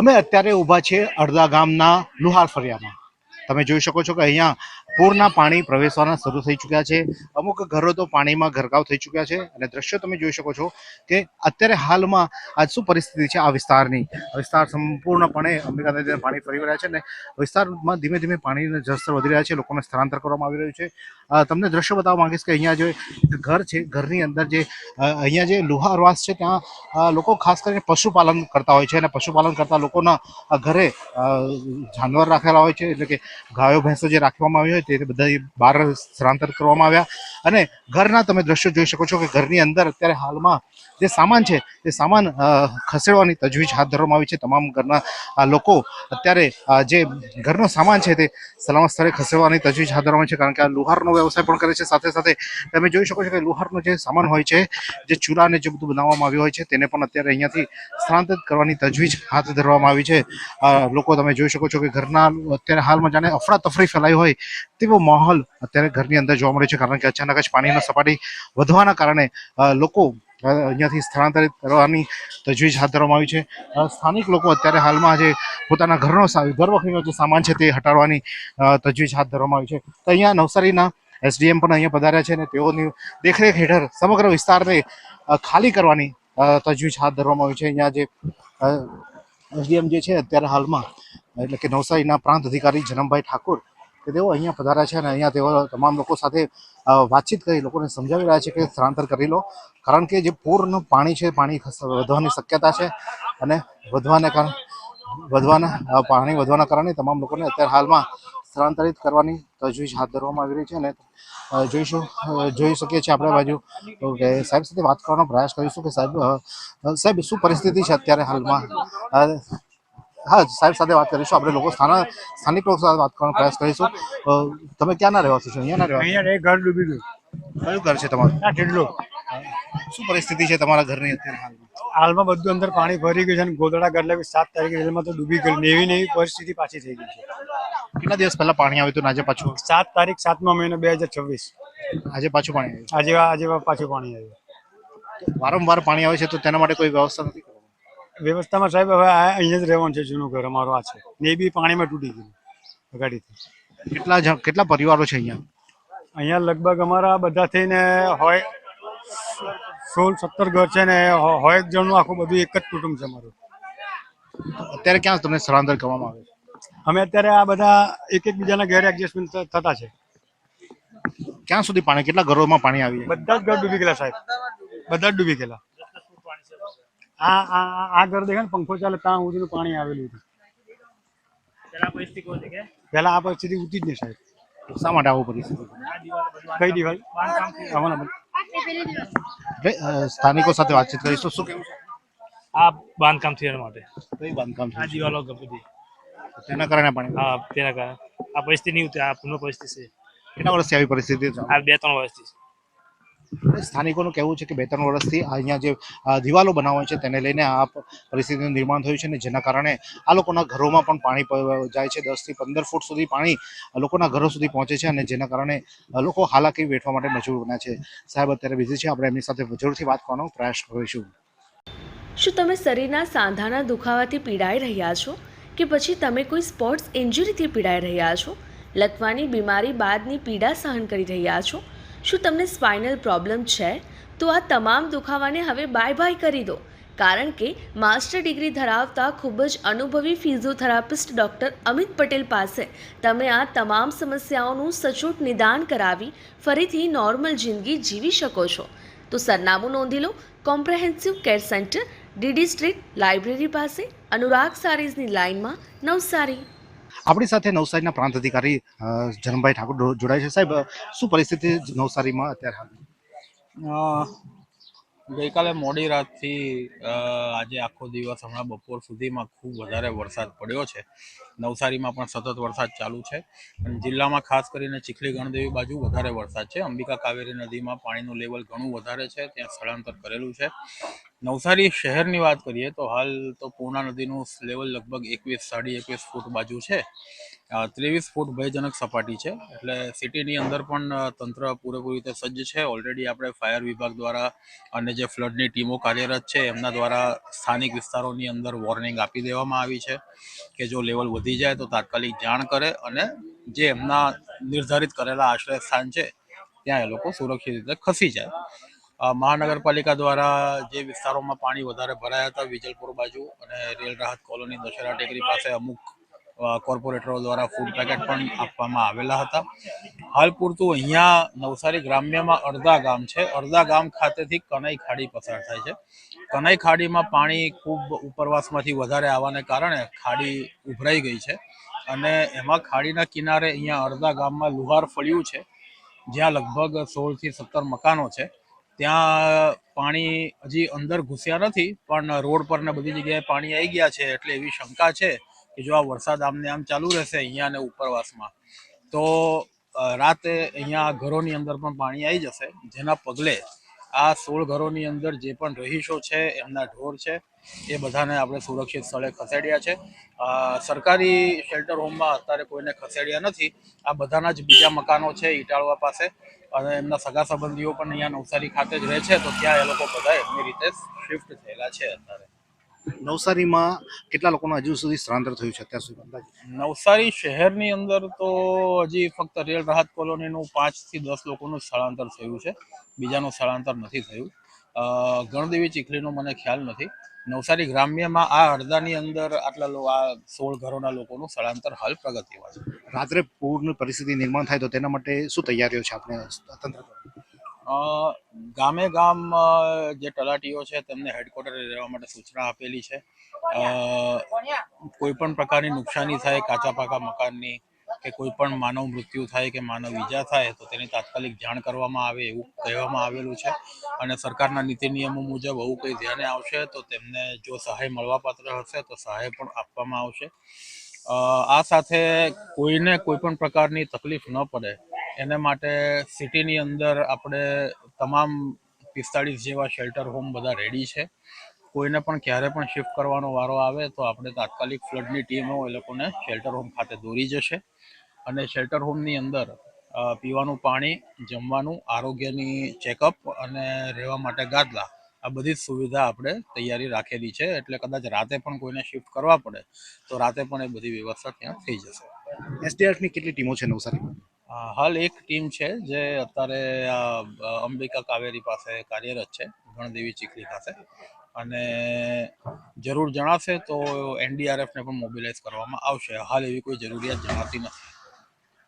અમે અત્યારે ઊભા છીએ અડધા ગામના લુહાર ફળિયામાં. તમે જોઈ શકો છો કે અહીંયા પૂરના પાણી પ્રવેશવાના શરૂ થઈ ચૂક્યા છે. અમુક ઘરો તો પાણીમાં ગરકાવ થઈ ચૂક્યા છે અને દ્રશ્યો તમે જોઈ શકો છો કે અત્યારે હાલમાં આ શું પરિસ્થિતિ છે આ વિસ્તારની. વિસ્તાર સંપૂર્ણપણે અંબિકા નદીના પાણી ફરી રહ્યા છે અને વિસ્તારમાં ધીમે ધીમે પાણીના જળસ્તર વધી રહ્યા છે. લોકોને સ્થળાંતર કરવામાં આવી રહ્યું છે. તમને દ્રશ્યો બતાવવા માંગીશ કે અહીંયા જે ઘર છે, ઘરની અંદર જે અહીંયા જે લુહારવાસ છે ત્યાં લોકો ખાસ કરીને પશુપાલન કરતા હોય છે અને પશુપાલન કરતા લોકોના ઘરે જાનવર રાખેલા હોય છે, એટલે કે ગાયો ભેંસો જે રાખવામાં આવી હોય તે બધા બહાર સ્થળાંતર કરવામાં આવ્યા. અને ઘરના તમે દ્રશ્યો જોઈ શકો છો કે ઘરની અંદર અત્યારે હાલમાં જે સામાન છે તે સામાન ખસેડવાની તજવીજ હાથ ધરવામાં આવી છે. તમામ ઘરના લોકો અત્યારે જે ઘરનો સામાન છે તે સલામત સ્થળે ખસેડવાની તજવીજ હાથ ધરવામાં છે, કારણ કે આ લુહારનો વ્યવસાય પણ કરે છે. સાથે સાથે તમે જોઈ શકો છો કે લુહારનો જે સામાન હોય છે, જે ચૂલા ને જે બધું બનાવવામાં આવ્યું હોય છે, તેને પણ અત્યારે અહીંયાથી સ્થળાંતરિત કરવાની તજવીજ હાથ ધરવામાં આવી છે. લોકો તમે જોઈ શકો છો કે ઘરના અત્યારે હાલમાં જાણે અફરાતફરી ફેલાઈ હોય તેવો માહોલ અત્યારે ઘરની અંદર જોવા મળે છે, કારણ કે અચાનક જ પાણીની સપાટી વધવાના કારણે લોકો અહીંયાથી સ્થળાંતરિત કરવાની તજવીજ હાથ ધરવામાં આવી છે. સ્થાનિક લોકો અત્યારે હાલમાં જે પોતાના ઘર વખરીનો જે સામાન છે તે હટાડવાની તજવીજ હાથ ધરવામાં આવી છે. તો અહીંયા નવસારીના એસડીએમ પણ અહીંયા પધાર્યા છે અને તેઓની દેખરેખ હેઠળ સમગ્ર વિસ્તારને ખાલી કરવાની તજવીજ હાથ ધરવામાં આવી છે. અહીંયા જે એસડીએમ જે છે અત્યારે હાલમાં, એટલે કે નવસારીના પ્રાંત અધિકારી જનમભાઈ ઠાકોર, કે તેઓ અહીંયા પધાર્યા છે અને અહીંયા તેઓ તમામ લોકો સાથે વાતચીત કરી લોકોને સમજાવી રહ્યા છે કે સ્થળાંતર કરી લો, કારણ કે જે પૂરનું પાણી છે, પાણી વધવાની શક્યતા છે અને પાણી વધવાના કારણે તમામ લોકોને અત્યારે હાલમાં સ્થળાંતરિત કરવાની તજવીજ હાથ ધરવામાં આવી રહી છે. અને જોઈ શકીએ છીએ આપણે બાજુ કે સાહેબ સાથે વાત કરવાનો પ્રયાસ કરીશું કે સાહેબ શું પરિસ્થિતિ છે અત્યારે હાલમાં. હા, સાહેબ સાથે વાત કરીશું. આપણે લોકો સ્થાનિક લોકો સાથે વાત કરવાનો પ્રયાસ કરીશું. તમે ક્યાંના રહેવાસી છો? અહીંયાના રહેવાસી? અહીંયા ઘર ડૂબી ગયું. કયું ઘર છે તમારું? આ ઢીડલો. શું પરિસ્થિતિ છે તમારા ઘરની અત્યારે હાલમાં બધું અંદર પાણી ભરી ગયું છે અને ગોદડા ઘર લાવી 7 તારીખે રેલમાં તો ડૂબી ગયું. નેવી પરિસ્થિતિ પાછી થઈ ગઈ છે. કેટલા દિવસ પહેલા પાણી આવ્યું હતું? આજે પાછું 7 તારીખ 7મા મહિનો 2026. આજે પાછું પાણી આવ્યું? આજે પાછું પાણી આવ્યું. વારંવાર પાણી આવે છે તો તેના માટે કોઈ વ્યવસ્થા નથી? વ્યવસ્થામાં સાહેબ હવે અહીંયા જ રહેવાનું છે. જૂનું ઘર અમારું આ છે ને, એ બી પાણીમાં તૂટી ગયું ગાડીથી. કેટલા પરિવારો છે અહીંયા? અહીંયા લગભગ અમારા બધા થઈને હોય 16-17 ઘર છે ને, હોય એક જણનું આખું બધું એક જ કુટુંબ છે અમારું. અત્યારે ક્યાં તમને સ્થળાંતર કરવામાં આવે છે? અમે અત્યારે આ બધા એક બીજાના ઘરે એડજસ્ટમેન્ટ થતા છે. ક્યાં સુધી પાણી, કેટલા ઘરોમાં પાણી આવી? બધા જ ઘર ડૂબી ગયેલા સાહેબ, બધા જ ડૂબી ગયેલા. આ ઘર દેખાય ને, પંખો ચાલે ત્યાં સુધીનું પાણી આવેલું હતું. પેલા આ પરિસ્થિતિ ઉઠી જ નહીં સાહેબ. શા માટે આવું પરિસ્થિતિ? કઈ દિવાલ? સ્થાનિકો સાથે વાતચીત કરીશું. શું કેવું છે? આ બાંધકામ થયા માટે. કઈ બાંધકામ છે? આ દિવાલો બધી. તેના કારણે પાણી? હા, તેના કારણે આ પરિસ્થિતિ નહીં ઉતરી. આ પૂર્ણ પરિસ્થિતિ છે. કેટલા વર્ષથી આવી પરિસ્થિતિ? આ 2-3 વર્ષથી. સ્થાનિકોનું કહેવું છે કે 2-3 વર્ષથી અહીંયા જે દિવાલો બનાવવા છે તેને લઈને આ પરિસ્થિતિનું નિર્માણ થયું છે અને જેના કારણે આ લોકોના ઘરોમાં પણ પાણી જાય છે. 10 થી 15 ફૂટ સુધી પાણી લોકોના ઘરો સુધી પહોંચે છે અને જેના કારણે લોકો હાલાકી વેઠવા માટે મજબૂર બન્યા છે. સાહેબ અત્યારે બિઝી છે, આપણે એમની સાથે જરૂરથી વાત કરવાનો પ્રયાસ કરીશું. શું તમે શરીરના સાંધાના દુખાવાથી પીડાઈ રહ્યા છો કે પછી તમે કોઈ સ્પોર્ટ્સ ઇન્જરીથી પીડાઈ રહ્યા છો? લકવાની બીમારી બાદની પીડા સહન કરી રહ્યા છો? શું તમને સ્પાઇનલ પ્રોબ્લેમ છે? તો આ તમામ દુખાવાને હવે બાય કરી દો, કારણ કે માસ્ટર ડિગ્રી ધરાવતા ખૂબ જ અનુભવી ફિઝિયોથેરાપિસ્ટ ડૉક્ટર અમિત પટેલ પાસે તમે આ તમામ સમસ્યાઓનું સચોટ નિદાન કરાવી ફરીથી નોર્મલ જિંદગી જીવી શકો છો. તો સરનામું નોંધી લો. Comprehensive care centre, DD street, library પાસે, અનુરાગ સારીઝની લાઇનમાં, નવસારી. આપણી સાથે નવસારીના પ્રાંત અધિકારી જનમભાઈ ઠાકોર જોડાય છે. સાહેબ, શું પરિસ્થિતિ નવસારીમાં અત્યારે? ગઈકાલે મોડી રાતથી આજે આખો દિવસ હમણાં બપોર સુધીમાં ખૂબ વધારે વરસાદ પડ્યો છે. નવસારીમાં પણ સતત વરસાદ ચાલુ છે અને જિલ્લામાં ખાસ કરીને ચીખલી ગણદેવી બાજુ વધારે વરસાદ છે. અંબિકા કાવેરી નદીમાં પાણીનું લેવલ ઘણું વધારે છે, ત્યાં સ્થળાંતર કરેલું છે. નવસારી શહેરની વાત કરીએ તો હાલ તો પૂર્ણા નદીનું લેવલ લગભગ 21-21.5 ફૂટ બાજુ છે. 23 ફૂટ ભયજનક સપાટી છે. એટલે સિટીની અંદર પણ તંત્ર પૂરેપૂરી રીતે સજ્જ છે. ઓલરેડી આપણે ફાયર વિભાગ દ્વારા અને જે ફ્લડની ટીમો કાર્યરત છે એમના દ્વારા સ્થાનિક વિસ્તારોની અંદર વોર્નિંગ આપી દેવામાં આવી છે કે જો લેવલ વધી જાય તો તાત્કાલિક જાણ કરે અને જે એમના નિર્ધારિત કરેલા આશ્રય સ્થાન છે ત્યાં એ લોકો સુરક્ષિત રીતે ખસી જાય. મહાનગરપાલિકા દ્વારા જે વિસ્તારોમાં પાણી વધારે ભરાયા હતા વિજલપુર બાજુ અને રેલ રાહત કોલોની દશેરા ટેકરી પાસે અમુક કોર્પોરેટરો દ્વારા ફૂડ પેકેટ પણ આપવામાં આવેલા હતા. હાલ પૂરતું અહીંયા નવસારી ગ્રામ્યમાં અડધા ગામ છે. અડધા ગામ ખાતેથી કનાઈ ખાડી પસાર થાય છે. કનાઈ ખાડીમાં પાણી ખૂબ ઉપરવાસમાંથી વધારે આવવાને કારણે ખાડી ઉભરાઈ ગઈ છે અને એમાં ખાડીના કિનારે અહીંયા અડધા ગામમાં લુહાર ફળ્યું છે જ્યાં લગભગ 16 થી 17 મકાનો છે. ત્યાં પાણી હજી અંદર ઘૂસ્યા નથી પણ રોડ પર ને બધી જગ્યાએ પાણી આવી ગયા છે. એટલે એવી શંકા છે કે જો આ વરસાદ આમને આમ ચાલુ રહેશે અહીંયા ને ઉપરવાસમાં તો રાતે અહીંયા ઘરોની અંદર પણ પાણી આવી જશે, જેના પગલે આ 16 ઘરોની અંદર જે પણ રહીશો છે એમના ઢોર છે એ બધાને આપણે સુરક્ષિત સ્થળે ખસેડ્યા છે. સરકારી શેલ્ટર હોમમાં અત્યારે કોઈને ખસેડ્યા નથી. આ બધાના જ બીજા મકાનો છે ઇટાળવા પાસે અને એમના સગા સંબંધીઓ પણ અહીંયા નવસારી ખાતે જ રહે છે તો ત્યાં એ લોકો બધા એમની રીતે શિફ્ટ થયેલા છે. અત્યારે નવસારીમાં કેટલા લોકોનું હજુ સુધી સ્થળાંતર થયું છે અત્યાર સુધી અંદાજે? નવસારી શહેરની અંદર તો હજી ફક્ત રેલ રાહત કોલોનીનું 5 થી 10 લોકોનું સ્થળાંતર થયું છે. બીજાનું સ્થળાંતર નથી થયું. ગણદેવી ચીખલીનો મને ખ્યાલ નથી. નવસારી ગ્રામ્યમાં આ અડધાની અંદર આ 16 ઘરોના લોકોનું સ્થળાંતર હાલ પ્રગતિમાં છે. રાત્રે પૂરની પરિસ્થિતિ નિર્માણ થાય તો તેના માટે શું તૈયારીઓ છે આપણે તંત્ર દ્વારા? ગામે ગામ જે તલાટીઓ છે તેમને હેડક્વાર્ટરે રહેવા માટે સૂચના આપેલી છે. કોઈ પણ પ્રકારની નુકસાની થાય કાચા પાકા મકાનની કે કોઈ પણ માનવ મૃત્યુ થાય કે માનવ ઈજા થાય તો તેની તાત્કાલિક જાણ કરવામાં આવે એવું કહેવામાં આવેલું છે અને સરકારના નીતિ નિયમો મુજબ આવું કંઈ ધ્યાને આવશે તો તેમને જો સહાય મળવાપાત્ર હશે તો સહાય પણ આપવામાં આવશે. આ સાથે કોઈને કોઈ પણ પ્રકારની તકલીફ ન પડે એને માટે સિટીની અંદર આપણે તમામ 45 જેવા શેલ્ટર હોમ બધા રેડી છે. કોઈને પણ ક્યારે પણ શિફ્ટ કરવાનો વારો આવે તો આપણે તાત્કાલિક ફ્લડની ટીમો એ લોકોને શેલ્ટર હોમ ખાતે દોરી જશે અને શેલ્ટર હોમની અંદર પીવાનું પાણી, જમવાનું, આરોગ્યની ચેકઅપ અને રહેવા માટે ગાદલા આ બધી જ સુવિધા આપણે તૈયારી રાખેલી છે. એટલે કદાચ રાતે પણ કોઈને શિફ્ટ કરવા પડે તો રાતે પણ એ બધી વ્યવસ્થા ત્યાં થઈ જશે. એસડીઆરએફની કેટલી ટીમો છે નવસારીમાં? હાલ એક ટીમ છે જે અત્યારે અંબિકા કાવેરી પાસે કાર્યરત છે, ગણદેવી ચીખલી પાસે, અને જરૂર જણાશે તો એનડીઆરએફને પણ મોબિલાઇઝ કરવામાં આવશે. હાલ એવી કોઈ જરૂરિયાત જણાતી નથી.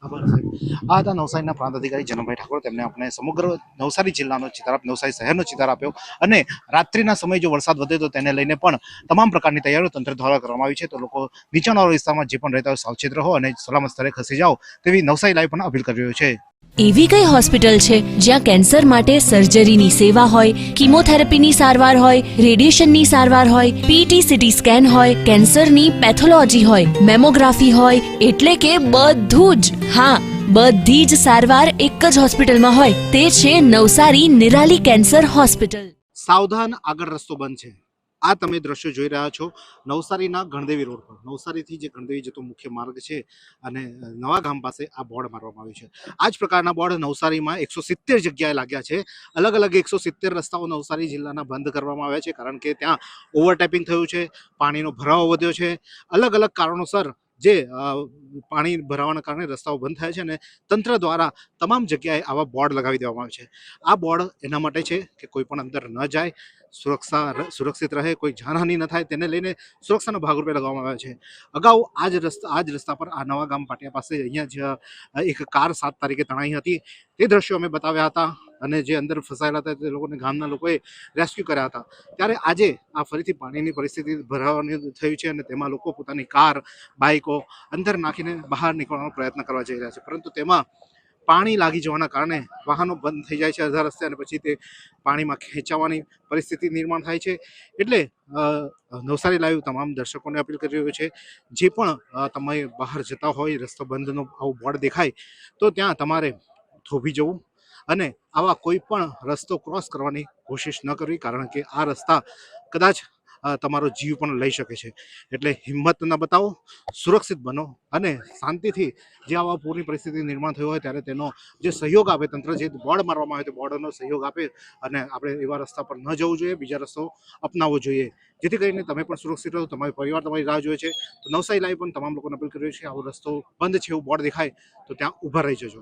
આભાર સાહેબ. આ હતા નવસારીના પ્રાંત અધિકારી જનકભાઈ ઠાકોર. તેમને આપણે સમગ્ર નવસારી જિલ્લાનો ચિતાર, નવસારી શહેરનો ચિતાર આપ્યો અને રાત્રિના સમયે જો વરસાદ વધે તો તેને લઈને પણ તમામ પ્રકારની તૈયારીઓ તંત્ર દ્વારા કરવામાં આવી છે. તો લોકો નીચાણવાળા વિસ્તારમાં જે પણ રહેતા હોય સાવચેત રહો અને સલામત સ્થળે ખસી જાઓ તેવી નવસારી લાઈવ પણ અપીલ કરી રહ્યો છે. એવી કઈ હોસ્પિટલ છે જ્યાં કેન્સર માટે સર્જરીની સેવા હોય, કીમોથેરાપીની સારવાર હોય, રેડિયેશનની સારવાર હોય, પીટી સીટી સ્કેન હોય, કેન્સરની પેથોલોજી હોય, મેમોગ્રાફી હોય, એટલે કે બધું જ. હા, બધી જ સારવાર એક જ હોસ્પિટલમાં હોય. તે છે નવસારી નિરાલી કેન્સર હોસ્પિટલ. સાવધાન, આગળ રસ્તો બંધ છે. આ તમે દ્રશ્યો જોઈ રહ્યા છો નવસારીના ગણદેવી રોડ પર. નવસારીથી જે ગણદેવી જતો મુખ્ય માર્ગ છે અને નવા ગામ પાસે આ બોર્ડ મારવામાં આવ્યું છે. આ જ પ્રકારના બોર્ડ નવસારીમાં 170 જગ્યાએ લાગ્યા છે. અલગ અલગ 170 રસ્તાઓ નવસારી જિલ્લાના બંધ કરવામાં આવ્યા છે કારણ કે ત્યાં ઓવરટેપિંગ થયું છે, પાણીનો ભરાવો વધ્યો છે. અલગ અલગ કારણોસર જે પાણી ભરાવાના કારણે રસ્તાઓ બંધ થાય છે અને તંત્ર દ્વારા તમામ જગ્યાએ આવા બોર્ડ લગાવી દેવામાં આવે છે. આ બોર્ડ એના માટે છે કે કોઈ પણ અંદર ન જાય, સુરક્ષિત રહે, કોઈ જાનહાનિ ન થાય તેને લઈને સુરક્ષાના ભાગરૂપે લગાવવામાં આવ્યા છે. અગાઉ આ જ રસ્તા પર આ નવા ગામ પાટિયા પાસે અહીંયા જ એક કાર 7 તારીખે તણાઈ હતી. તે દ્રશ્યો અમે બતાવ્યા હતા અને જે અંદર ફસાયેલા હતા તે લોકોને ગામના લોકોએ રેસ્ક્યુ કર્યા હતા. ત્યારે આજે આ ફરીથી પાણીની પરિસ્થિતિ ભરાવાની થઈ છે અને તેમાં લોકો પોતાની કાર, બાઇકો અંદર નાખીને બહાર નીકળવાનો પ્રયત્ન કરવા જઈ રહ્યા છે, પરંતુ તેમાં પાણી લાગી જવાના કારણે વાહનો બંધ થઈ જાય છે અડધા રસ્તે અને પછી તે પાણીમાં ખેંચાવાની પરિસ્થિતિ નિર્માણ થાય છે. એટલે નવસારી લાઈવ તમામ દર્શકોને અપીલ કરી રહ્યો છે, જે પણ તમે બહાર જતા હોય, રસ્તો બંધનો આવું બોર્ડ દેખાય તો ત્યાં તમારે થોભી જવું અને આવા કોઈ પણ રસ્તો ક્રોસ કરવાની કોશિશ ન કરવી, કારણ કે આ રસ્તા કદાચ તમારો જીવ પણ લઈ શકે છે. એટલે હિંમત ન બતાવો, સુરક્ષિત બનો અને શાંતિથી જે આવા પૂરની પરિસ્થિતિ નિર્માણ થયું હોય ત્યારે તેનો જે સહયોગ આપે, તંત્ર જે બોર્ડ મારવામાં આવે તે બોર્ડનો સહયોગ આપે અને આપણે એવા રસ્તા પર ન જવું જોઈએ, બીજા રસ્તો અપનાવવો જોઈએ, જેથી કરીને તમે પણ સુરક્ષિત રહો, તમારો પરિવાર તમારી રાહ જોઈએ છે. તો નવસારી લાઈવ પણ તમામ લોકોને અપીલ કરી રહ્યું છે, આવો રસ્તો બંધ છે એવું બોર્ડ દેખાય તો ત્યાં ઊભા રહી જજો.